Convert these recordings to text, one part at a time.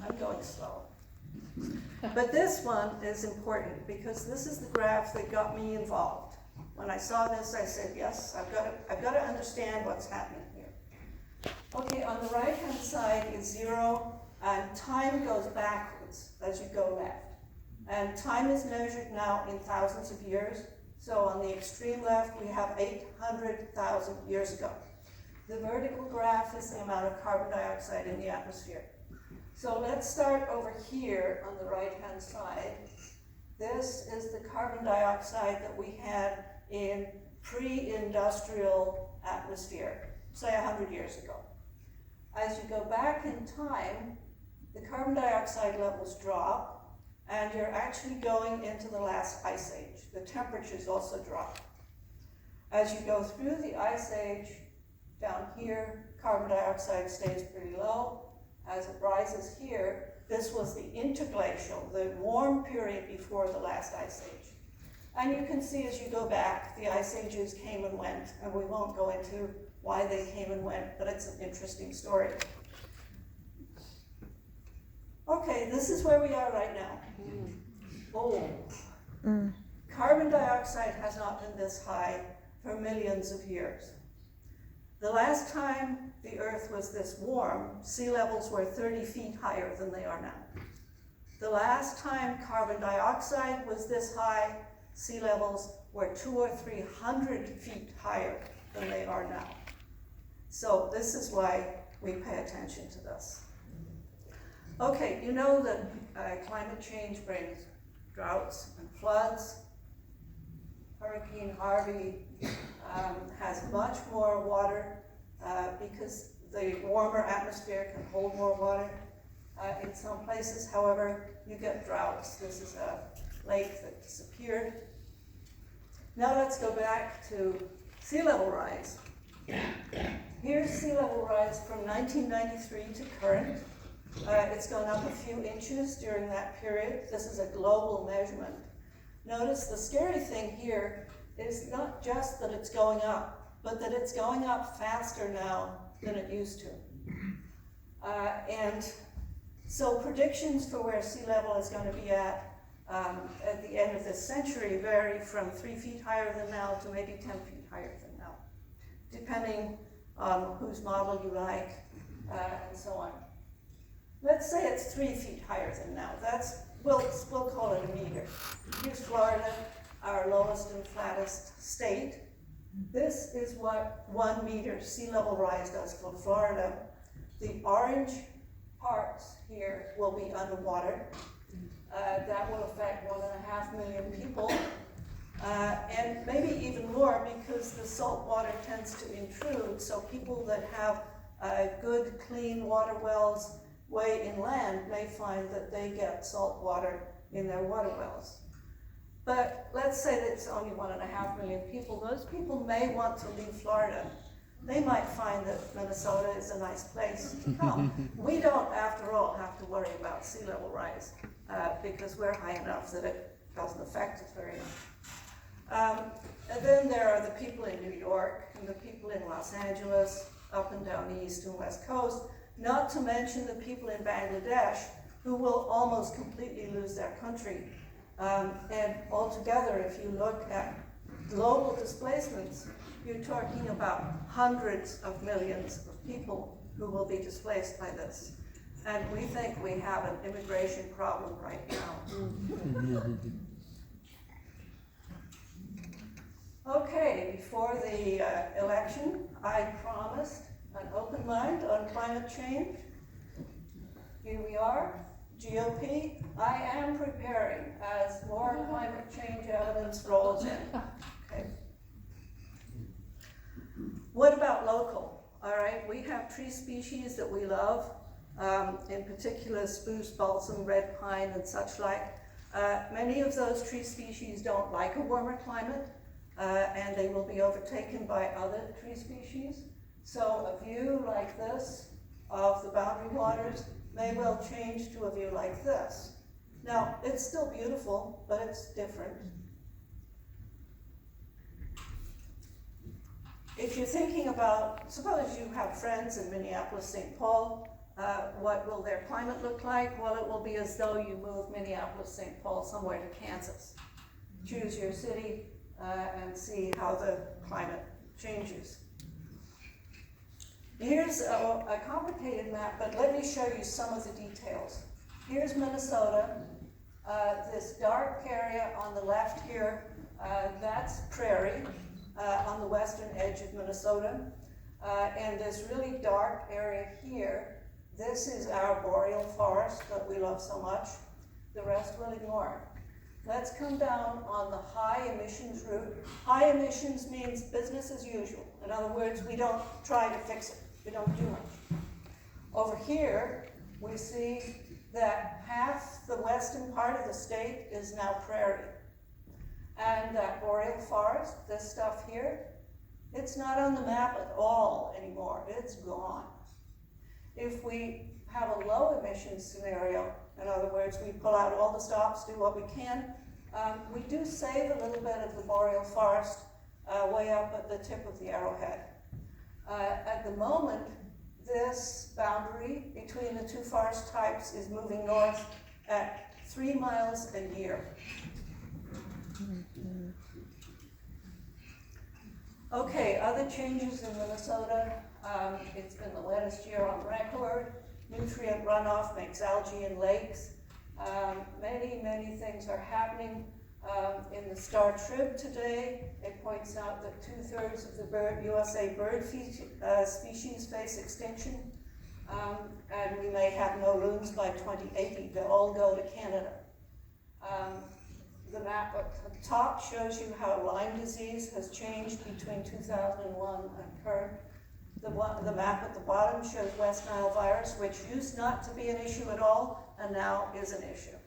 I'm going slow. But this one is important because this is the graph that got me involved. When I saw this, I said, yes, I've got to understand what's happening here. Okay, on the right-hand side is 0, and time goes backwards as you go left. And time is measured now in thousands of years. So on the extreme left, we have 800,000 years ago. The vertical graph is the amount of carbon dioxide in the atmosphere. So let's start over here on the right-hand side. This is the carbon dioxide that we had in pre-industrial atmosphere, say 100 years ago. As you go back in time, the carbon dioxide levels drop, and you're actually going into the last ice age. The temperatures also drop. As you go through the ice age, down here, carbon dioxide stays pretty low. As it rises here, this was the interglacial, the warm period before the last ice age. And you can see as you go back, the ice ages came and went, and we won't go into why they came and went, but it's an interesting story. Okay, this is where we are right now. Oh, carbon dioxide has not been this high for millions of years. The last time the Earth was this warm, sea levels were 30 feet higher than they are now. The last time carbon dioxide was this high, sea levels were 200 or 300 feet higher than they are now. So this is why we pay attention to this. Okay, you know that climate change brings droughts and floods. Hurricane Harvey has much more water because the warmer atmosphere can hold more water. In some places, however, you get droughts. This is a lake that disappeared. Now let's go back to sea level rise. Here's sea level rise from 1993 to current. It's gone up a few inches during that period. This is a global measurement. Notice the scary thing here is not just that it's going up, but that it's going up faster now than it used to. And so predictions for where sea level is going to be at the end of this century vary from 3 feet higher than now to maybe 10 feet higher than now, depending on whose model you like and so on. Let's say it's 3 feet higher than now. We'll call it a meter. Here's Florida, our lowest and flattest state. This is what 1 meter sea level rise does for Florida. The orange parts here will be underwater. That will affect 1.5 million people, and maybe even more because the salt water tends to intrude, so people that have good, clean water wells way inland may find that they get salt water in their water wells. But let's say that it's only 1.5 million people. Those people may want to leave Florida. They might find that Minnesota is a nice place to come. We don't, after all, have to worry about sea level rise because we're high enough that it doesn't affect us very much. And then there are the people in New York and the people in Los Angeles, up and down the east and west coast, not to mention the people in Bangladesh who will almost completely lose their country. And altogether, if you look at global displacements, you're talking about hundreds of millions of people who will be displaced by this. And we think we have an immigration problem right now. Okay, before the election, I promised an open mind on climate change. Here we are, GOP. I am preparing as more climate change evidence rolls in. Okay. What about local? All right, we have tree species that we love, in particular spruce, balsam, red pine, and such like. Many of those tree species don't like a warmer climate, and they will be overtaken by other tree species. So a view like this of the boundary waters may well change to a view like this. Now, it's still beautiful, but it's different. If you're thinking about, suppose you have friends in Minneapolis, St. Paul, What will their climate look like? Well, it will be as though you move Minneapolis, St. Paul somewhere to Kansas. Choose your city and see how the climate changes. Here's a complicated map, but let me show you some of the details. Here's Minnesota. This dark area on the left here, that's prairie on the western edge of Minnesota. And this really dark area here, this is our boreal forest that we love so much. The rest we'll ignore. Let's come down on the high emissions route. High emissions means business as usual. In other words, we don't try to fix it. We don't do much. Over here, we see that half the western part of the state is now prairie. And that boreal forest, this stuff here, it's not on the map at all anymore. It's gone. If we have a low emissions scenario, in other words, we pull out all the stops, do what we can, we do save a little bit of the boreal forest way up at the tip of the arrowhead. At the moment, this boundary between the two forest types is moving north at 3 miles a year. Okay, other changes in Minnesota. It's been the wettest year on record. Nutrient runoff makes algae in lakes. Many things are happening. In the Star Trib today, it points out that 2/3 of the USA bird species face extinction. And we may have no loons by 2080. They'll all go to Canada. The map at the top shows you how Lyme disease has changed between 2001 and current. The map at the bottom shows West Nile virus, which used not to be an issue at all, and now is an issue.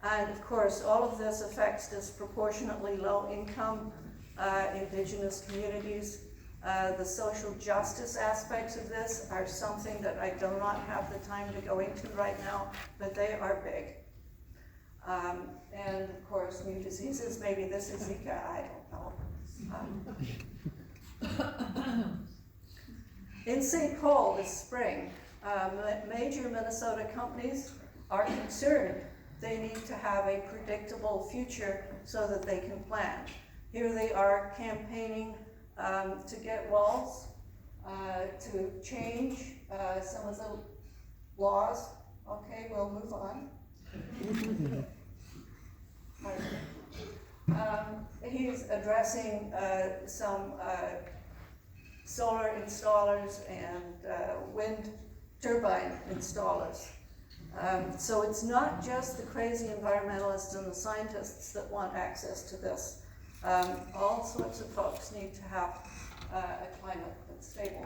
And of course, all of this affects disproportionately low-income indigenous communities. The social justice aspects of this are something that I do not have the time to go into right now, but they are big. And of course, new diseases, maybe this is Zika, I don't know. In St. Paul this spring, major Minnesota companies are concerned they need to have a predictable future so that they can plan. Here they are campaigning to get walls, to change some of the laws. Okay, we'll move on. He's addressing some solar installers and wind turbine installers. So it's not just the crazy environmentalists and the scientists that want access to this. All sorts of folks need to have a climate that's stable.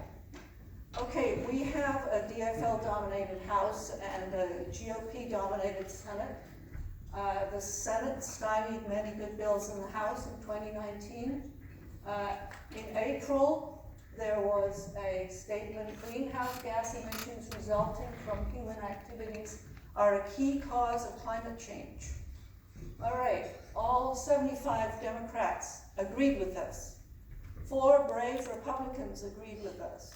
Okay, we have a DFL-dominated House and a GOP-dominated Senate. The Senate stymied many good bills in the House in 2019. In April, there was a statement, greenhouse gas emissions resulting from human activities are a key cause of climate change. All right, all 75 Democrats agreed with this. 4 brave Republicans agreed with us.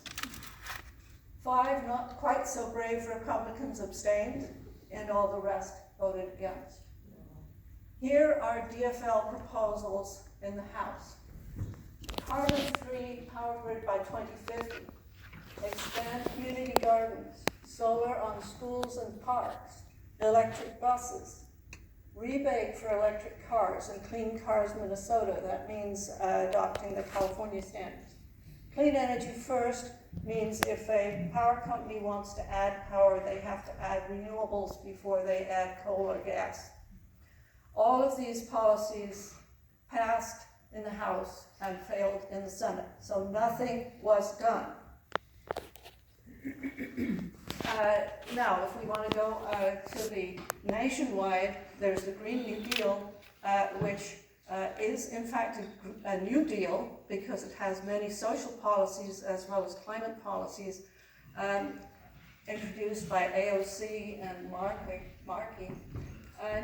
5 not quite so brave Republicans abstained, and all the rest voted against. Here are DFL proposals in the House. Carbon-free power grid by 2050. Expand community gardens. Solar on schools and parks. Electric buses. Rebate for electric cars and Clean Cars Minnesota. That means adopting the California standards. Clean energy first means if a power company wants to add power, they have to add renewables before they add coal or gas. All of these policies passed in the House and failed in the Senate, so nothing was done. Now, if we want to go to the nationwide, there's the Green New Deal, which is in fact a New Deal because it has many social policies as well as climate policies introduced by AOC and Markey.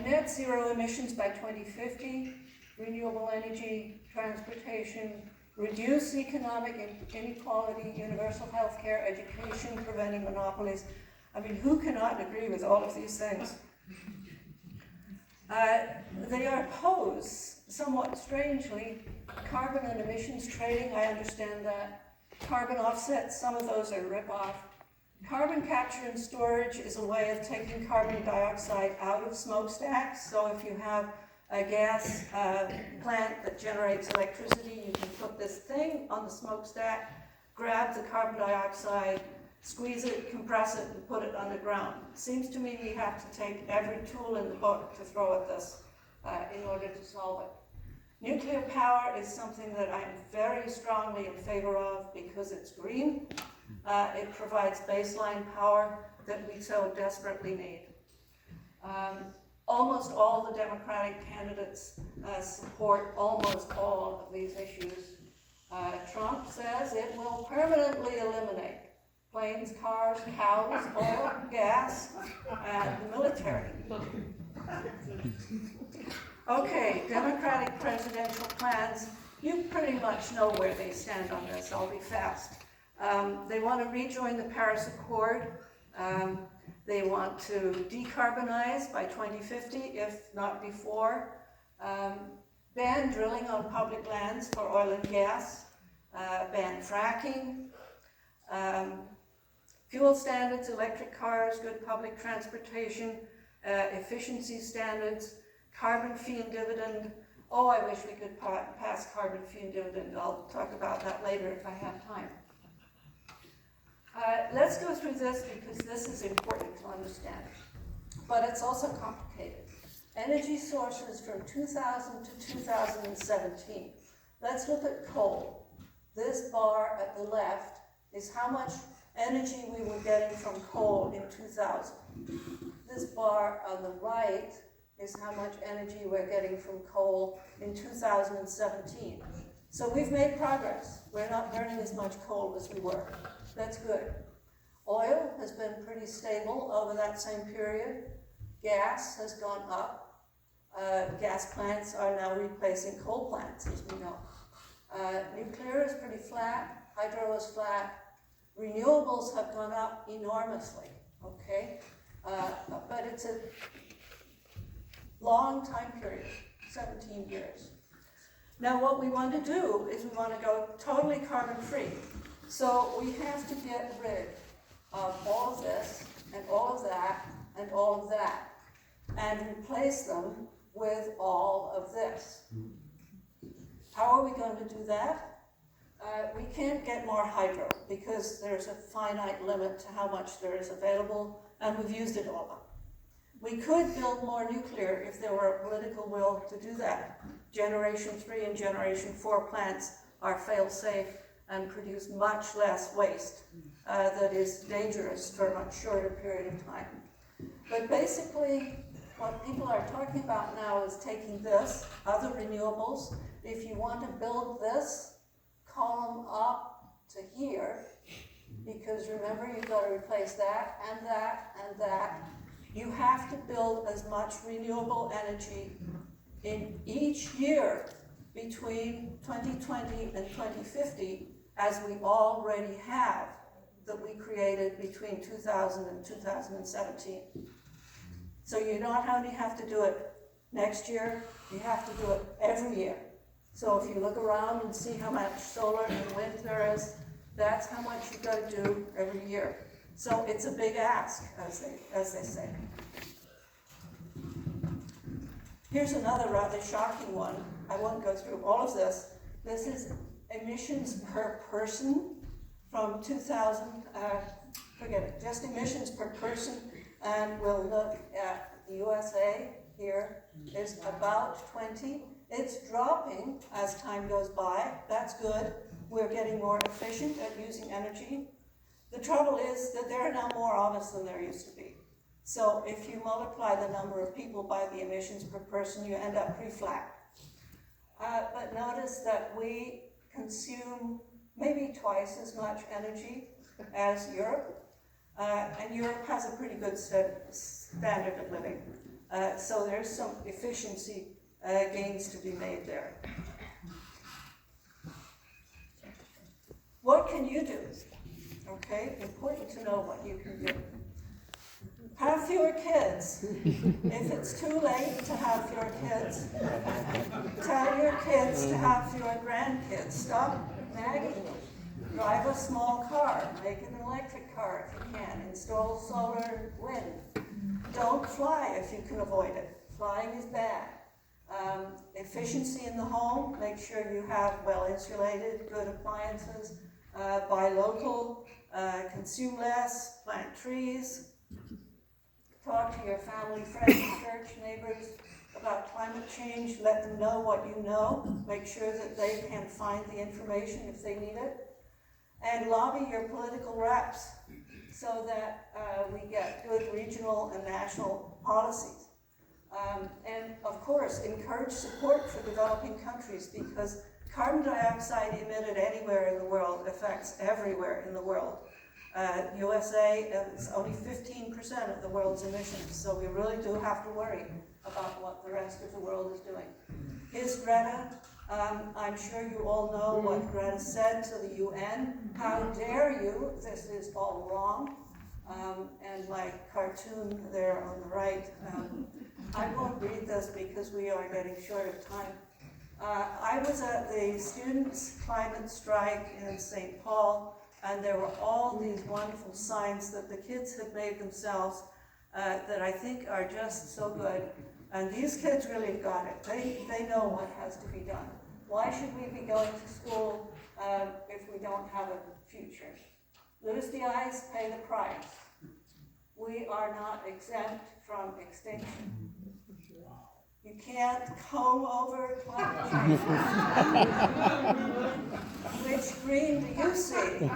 Net zero emissions by 2050, renewable energy, transportation, reduce economic inequality, universal health care, education, preventing monopolies. I mean, who cannot agree with all of these things? They oppose, somewhat strangely, carbon and emissions trading. I understand that. Carbon offsets, some of those are rip-off. Carbon capture and storage is a way of taking carbon dioxide out of smokestacks. So if you have a gas plant that generates electricity, you can put this thing on the smokestack, grab the carbon dioxide, squeeze it, compress it, and put it underground. It seems to me we have to take every tool in the book to throw at this in order to solve it. Nuclear power is something that I'm very strongly in favor of because it's green. It provides baseline power that we so desperately need. Almost all the Democratic candidates support almost all of these issues. Trump says it will permanently eliminate planes, cars, cows, oil, gas, and the military. Okay, Democratic presidential plans. You pretty much know where they stand on this. I'll be fast. They want to rejoin the Paris Accord. They want to decarbonize by 2050, if not before. Ban drilling on public lands for oil and gas. Ban fracking. Fuel standards, electric cars, good public transportation, efficiency standards, carbon fee and dividend. Oh, I wish we could pass carbon fee and dividend. I'll talk about that later if I have time. Let's go through this because this is important to understand, but it's also complicated. Energy sources from 2000 to 2017. Let's look at coal. This bar at the left is how much energy we were getting from coal in 2000. This bar on the right is how much energy we're getting from coal in 2017. So we've made progress. We're not burning as much coal as we were. That's good. Oil has been pretty stable over that same period. Gas has gone up. Gas plants are now replacing coal plants, as we know. Nuclear is pretty flat. Hydro is flat. Renewables have gone up enormously, okay? But it's a long time period, 17 years. Now what we want to do is we want to go totally carbon-free. So we have to get rid of all of this, and all of that, and all of that, and replace them with all of this. How are we going to do that? We can't get more hydro because there's a finite limit to how much there is available, and we've used it all up. We could build more nuclear if there were a political will to do that. Generation 3 and Generation 4 plants are fail-safe and produce much less waste that is dangerous for a much shorter period of time. But basically, what people are talking about now is taking this, other renewables. If you want to build this column up to here, because remember you've got to replace that and that and that, you have to build as much renewable energy in each year between 2020 and 2050 as we already have that we created between 2000 and 2017. So you not only have to do it next year, you have to do it every year. So if you look around and see how much solar and wind there is, that's how much you've got to do every year. So it's a big ask, as they say. Here's another rather shocking one. I won't go through all of this. This is emissions per person from 2000, forget it, just emissions per person, and we'll look at the USA here is about 20. It's dropping as time goes by. That's good. We're getting more efficient at using energy. The trouble is that there are now more of us than there used to be. So if you multiply the number of people by the emissions per person, you end up pretty flat. But notice that we consume maybe twice as much energy as Europe, and Europe has a pretty good standard of living. So there's some efficiency gains to be made there. What can you do? Okay, important to know what you can do. Have fewer kids. If it's too late to have fewer kids, tell your kids to have fewer grandkids. Stop nagging them. Drive a small car. Make an electric car if you can. Install solar wind. Don't fly if you can avoid it. Flying is bad. Efficiency in the home. Make sure you have well-insulated, good appliances. Buy local. Consume less. Plant trees. Talk to your family, friends, church, neighbors about climate change. Let them know what you know. Make sure that they can find the information if they need it. And lobby your political reps so that we get good regional and national policies. And of course, encourage support for developing countries, because carbon dioxide emitted anywhere in the world affects everywhere in the world. USA is only 15% of the world's emissions, so we really do have to worry about what the rest of the world is doing. Is Greta, I'm sure you all know what Greta said to the UN. How dare you, this is all wrong. And my cartoon there on the right, I won't read this because we are getting short of time. I was at the students' climate strike in St. Paul, and there were all these wonderful signs that the kids had made themselves that I think are just so good. And these kids really got it. They know what has to be done. Why should we be going to school if we don't have a future? Lose the eyes, pay the price. We are not exempt from extinction. You can't comb over climate change. Which green do you see?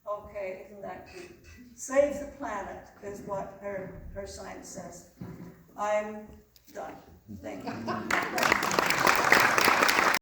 Okay, isn't that cute? Save the planet is what her sign says. I'm done. Thank you.